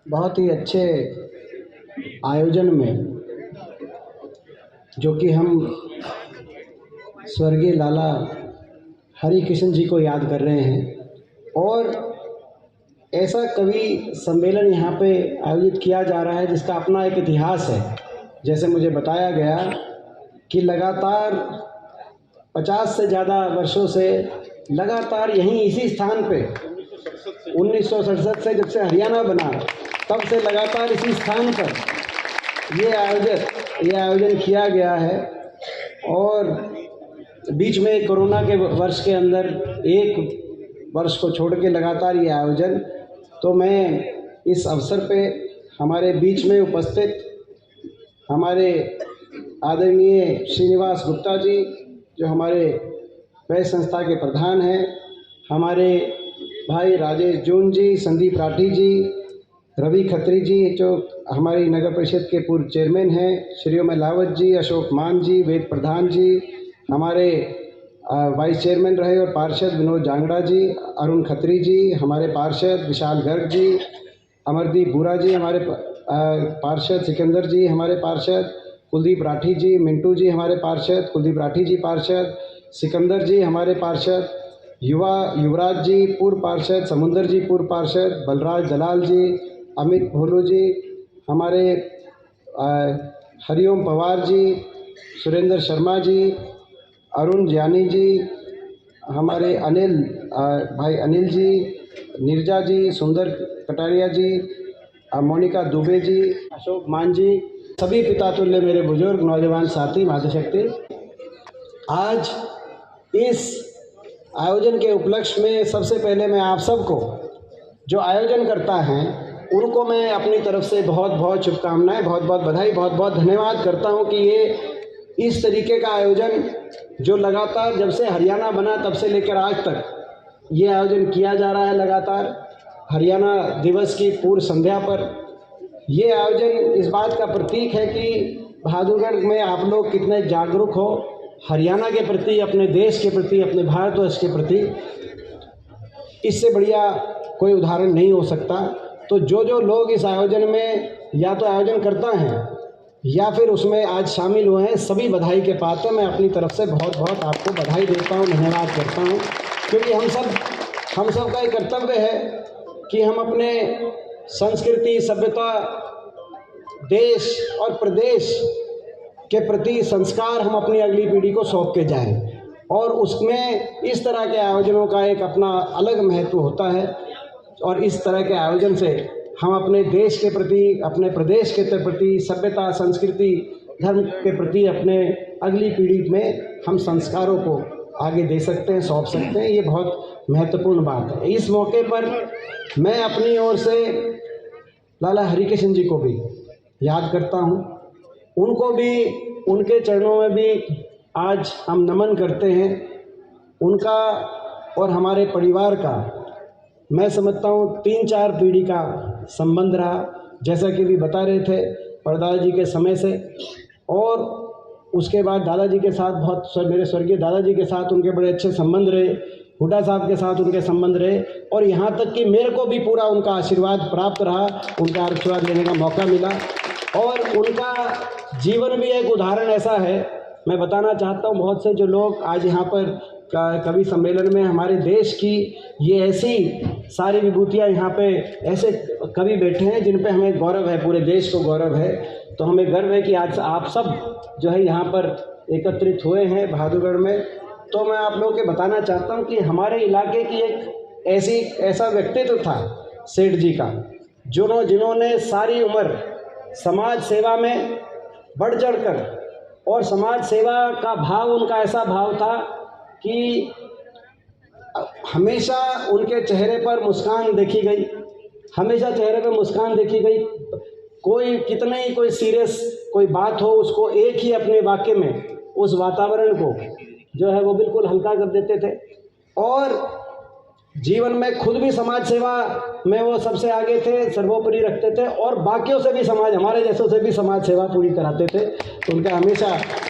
बहुत ही अच्छे आयोजन में जो कि हम स्वर्गीय लाला हरि कृष्ण जी को याद कर रहे हैं और ऐसा कवि सम्मेलन यहाँ पे आयोजित किया जा रहा है जिसका अपना एक इतिहास है। जैसे मुझे बताया गया कि लगातार 50 से ज़्यादा वर्षों से लगातार यहीं इसी स्थान पे 1967 से जब से हरियाणा बना तब से लगातार इसी स्थान पर ये आयोजन किया गया है। और बीच में कोरोना के वर्ष के अंदर एक वर्ष को छोड़ के लगातार ये आयोजन, तो मैं इस अवसर पे हमारे बीच में उपस्थित हमारे आदरणीय श्रीनिवास गुप्ता जी जो हमारे प्रेस संस्था के प्रधान हैं, हमारे भाई राजेश जून जी, संदीप राठी जी, रवि खत्री जी जो हमारी नगर परिषद के पूर्व चेयरमैन हैं, श्री लावत जी, अशोक मान जी, वेद प्रधान जी, हमारे वाइस चेयरमैन रहे और पार्षद विनोद जांगड़ा जी, अरुण खत्री जी, हमारे पार्षद विशाल गर्ग जी, अमरदीप बुरा जी, हमारे पार्षद सिकंदर जी, हमारे पार्षद कुलदीप राठी जी, मिंटू जी हमारे पार्षद, कुलदीप राठी जी पार्षद, सिकंदर जी हमारे पार्षद, युवराज जी पूर्व पार्षद, समुंदर जी पूर्व पार्षद, बलराज दलाल जी, अमित भोलू जी, हमारे हरिओम पवार जी, सुरेंद्र शर्मा जी, अरुण ज्ञानी जी, हमारे भाई अनिल जी, नीरजा जी, सुंदर कटारिया जी, मोनिका दुबे जी, अशोक मान जी, सभी पिता तुल्य मेरे बुजुर्ग नौजवान साथी मातृशक्ति, आज इस आयोजन के उपलक्ष्य में सबसे पहले मैं आप सबको जो आयोजन करता है उनको मैं अपनी तरफ से बहुत बहुत शुभकामनाएं, बहुत बहुत बधाई, बहुत बहुत धन्यवाद करता हूं कि ये इस तरीके का आयोजन जो लगातार जब से हरियाणा बना तब से लेकर आज तक ये आयोजन किया जा रहा है। लगातार हरियाणा दिवस की पूर्व संध्या पर ये आयोजन इस बात का प्रतीक है कि बहादुरगढ़ में आप लोग कितने जागरूक हो हरियाणा के प्रति, अपने देश के प्रति, अपने भारतवर्ष के प्रति। इससे बढ़िया कोई उदाहरण नहीं हो सकता। तो जो लोग इस आयोजन में या तो आयोजन करता है या फिर उसमें आज शामिल हुए हैं, सभी बधाई के पात्र। मैं अपनी तरफ से बहुत बहुत आपको बधाई देता हूँ, धन्यवाद करता हूँ, क्योंकि हम सब का एक कर्तव्य है कि हम अपने संस्कृति, सभ्यता, देश और प्रदेश के प्रति संस्कार हम अपनी अगली पीढ़ी को सौंप के जाएं। और उसमें इस तरह के आयोजनों का एक अपना अलग महत्व होता है और इस तरह के आयोजन से हम अपने देश के प्रति, अपने प्रदेश के प्रति, सभ्यता, संस्कृति, धर्म के प्रति अपने अगली पीढ़ी में हम संस्कारों को आगे दे सकते हैं, सौंप सकते हैं। ये बहुत महत्वपूर्ण बात है। इस मौके पर मैं अपनी ओर से लाला हरिकृष्ण जी को भी याद करता हूँ, उनको भी, उनके चरणों में भी आज हम नमन करते हैं। उनका और हमारे परिवार का मैं समझता हूँ 3-4 पीढ़ी का संबंध रहा, जैसा कि भी बता रहे थे परदादा जी के समय से, और उसके बाद दादाजी के साथ बहुत, मेरे स्वर्गीय दादाजी के साथ उनके बड़े अच्छे संबंध रहे, हुड्डा साहब के साथ उनके संबंध रहे, और यहाँ तक कि मेरे को भी पूरा उनका आशीर्वाद प्राप्त रहा, उनका आशीर्वाद लेने का मौका मिला। और उनका जीवन भी एक उदाहरण ऐसा है, मैं बताना चाहता हूँ, बहुत से जो लोग आज यहाँ पर कवि सम्मेलन में हमारे देश की ये ऐसी सारी विभूतियाँ, यहाँ पे ऐसे कवि बैठे हैं जिन पे हमें गौरव है, पूरे देश को गौरव है। तो हमें गर्व है कि आज आप सब जो है यहाँ पर एकत्रित हुए हैं बहादुरगढ़ में। तो मैं आप लोगों के बताना चाहता हूँ कि हमारे इलाके की एक ऐसा व्यक्तित्व था सेठ जी का, जिन्होंने सारी उम्र समाज सेवा में बढ़ चढ़ कर, और समाज सेवा का भाव उनका ऐसा भाव था कि हमेशा उनके चेहरे पर मुस्कान देखी गई, हमेशा चेहरे पर मुस्कान देखी गई। कोई कितने ही कोई सीरियस कोई बात हो, उसको एक ही अपने वाक्य में उस वातावरण को जो है वो बिल्कुल हल्का कर देते थे। और जीवन में खुद भी समाज सेवा में वो सबसे आगे थे, सर्वोपरि रखते थे, और बाकियों से भी, समाज हमारे जैसों से भी समाज सेवा पूरी कराते थे। तो उनका हमेशा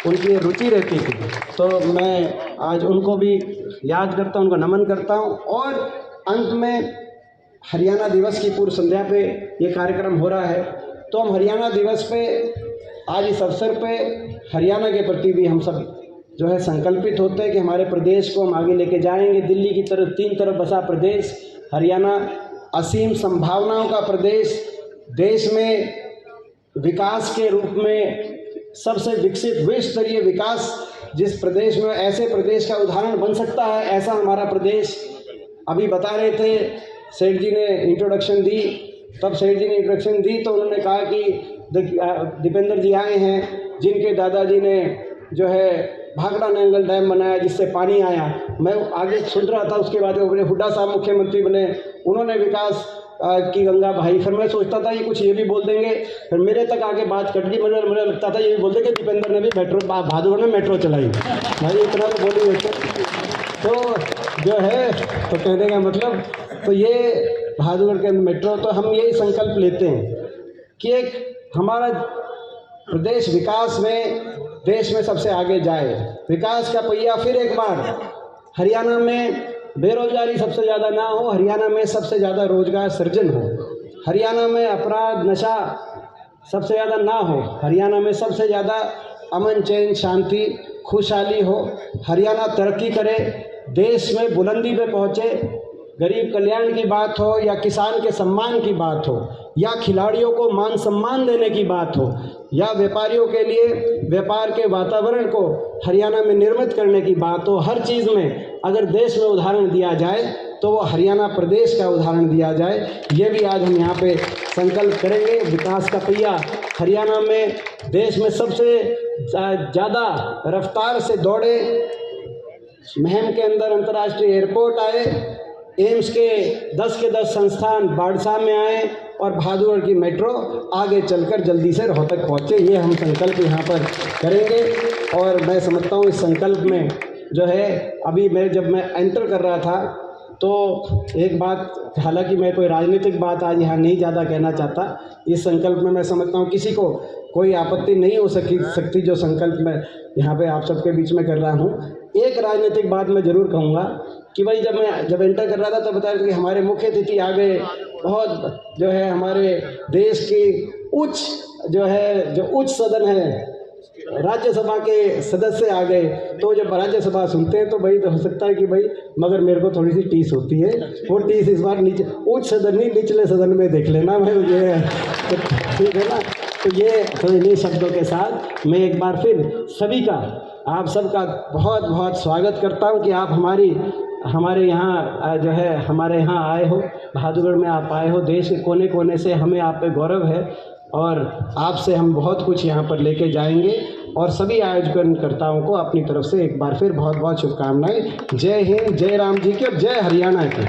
उनकी रुचि रहती थी। तो मैं आज उनको भी याद करता हूँ, उनको नमन करता हूँ। और अंत में हरियाणा दिवस की पूर्व संध्या पे ये कार्यक्रम हो रहा है, तो हम हरियाणा दिवस पे आज इस अवसर पे हरियाणा के प्रति भी हम सब जो है संकल्पित होते हैं कि हमारे प्रदेश को हम आगे लेके जाएंगे। दिल्ली की तरफ 3 तरफ बसा प्रदेश हरियाणा असीम संभावनाओं का प्रदेश, देश में विकास के रूप में सबसे विकसित विश्व स्तरीय विकास जिस प्रदेश में, ऐसे प्रदेश का उदाहरण बन सकता है, ऐसा हमारा प्रदेश। अभी बता रहे थे, सेठ जी ने इंट्रोडक्शन दी, तब सेठ जी ने इंट्रोडक्शन दी तो उन्होंने कहा कि दीपेंद्र जी आए हैं जिनके दादाजी ने जो है भाखड़ा नंगल डैम बनाया जिससे पानी आया। मैं आगे सुन रहा था, उसके बाद हुड्डा साहब मुख्यमंत्री बने, उन्होंने विकास की गंगा बहाई। फिर मैं सोचता था ये कुछ ये भी बोल देंगे, फिर मेरे तक आगे बात कट गई। मुझे लगता था ये भी बोल देंगे दीपेंद्र ने भी भादुगढ़ में मेट्रो चलाई। भाई इतना तो बोली तो जो है, तो कहने का मतलब तो ये भादुगढ़ के मेट्रो, तो हम यही संकल्प लेते हैं कि एक हमारा प्रदेश विकास में, देश में सबसे आगे जाए, विकास का पहिया फिर एक बार हरियाणा में बेरोजगारी सबसे ज़्यादा ना हो, हरियाणा में सबसे ज़्यादा रोजगार सृजन हो, हरियाणा में अपराध नशा सबसे ज़्यादा ना हो, हरियाणा में सबसे ज़्यादा अमन चैन शांति खुशहाली हो, हरियाणा तरक्की करे, देश में बुलंदी पे पहुँचे, गरीब कल्याण की बात हो या किसान के सम्मान की बात हो या खिलाड़ियों को मान सम्मान देने की बात हो या व्यापारियों के लिए व्यापार के वातावरण को हरियाणा में निर्मित करने की बात हो, हर चीज़ में अगर देश में उदाहरण दिया जाए तो वो हरियाणा प्रदेश का उदाहरण दिया जाए। ये भी आज हम यहाँ पे संकल्प करेंगे। विकास का पहिया हरियाणा में देश में सबसे ज़्यादा रफ्तार से दौड़े, महम के अंदर अंतर्राष्ट्रीय एयरपोर्ट आए, एम्स के 10 के 10 संस्थान बाड़सा में आए और भादुगढ़ की मेट्रो आगे चलकर जल्दी से रोहतक पहुँचे। ये हम संकल्प यहाँ पर करेंगे। और मैं समझता हूँ इस संकल्प में जो है, अभी जब मैं एंटर कर रहा था तो एक बात, हालांकि मैं कोई राजनीतिक बात आज यहाँ नहीं ज़्यादा कहना चाहता, इस संकल्प में मैं समझता हूँ किसी को कोई आपत्ति नहीं हो सकती जो संकल्प मैं यहाँ पे आप सबके बीच में कर रहा हूँ। एक राजनीतिक बात मैं ज़रूर कहूँगा कि भाई जब एंटर कर रहा था तो बताया कि हमारे मुख्य अतिथि आ गए, बहुत जो है हमारे देश की उच्च सदन है, राज्यसभा के सदस्य आ गए। तो जब राज्यसभा सुनते हैं तो भाई तो हो सकता है कि भाई, मगर मेरे को थोड़ी सी टीस होती है, वो टीस इस बार नीचे उच्च सदन नहीं निचले सदन में देख लेना भाई, ये तो ठीक है ना। तो ये तो इन्हीं शब्दों के साथ मैं एक बार फिर सभी का, आप सबका बहुत बहुत स्वागत करता हूँ कि आप हमारे यहाँ जो है हमारे यहाँ आए हो, भादुगढ़ में आप आए हो। देश के कोने कोने से हमें आप पे गौरव है और आपसे हम बहुत कुछ यहाँ पर लेके जाएंगे। और सभी आयोजनकर्ताओं को अपनी तरफ से एक बार फिर बहुत बहुत शुभकामनाएं। जय हिंद, जय राम जी की और जय हरियाणा की।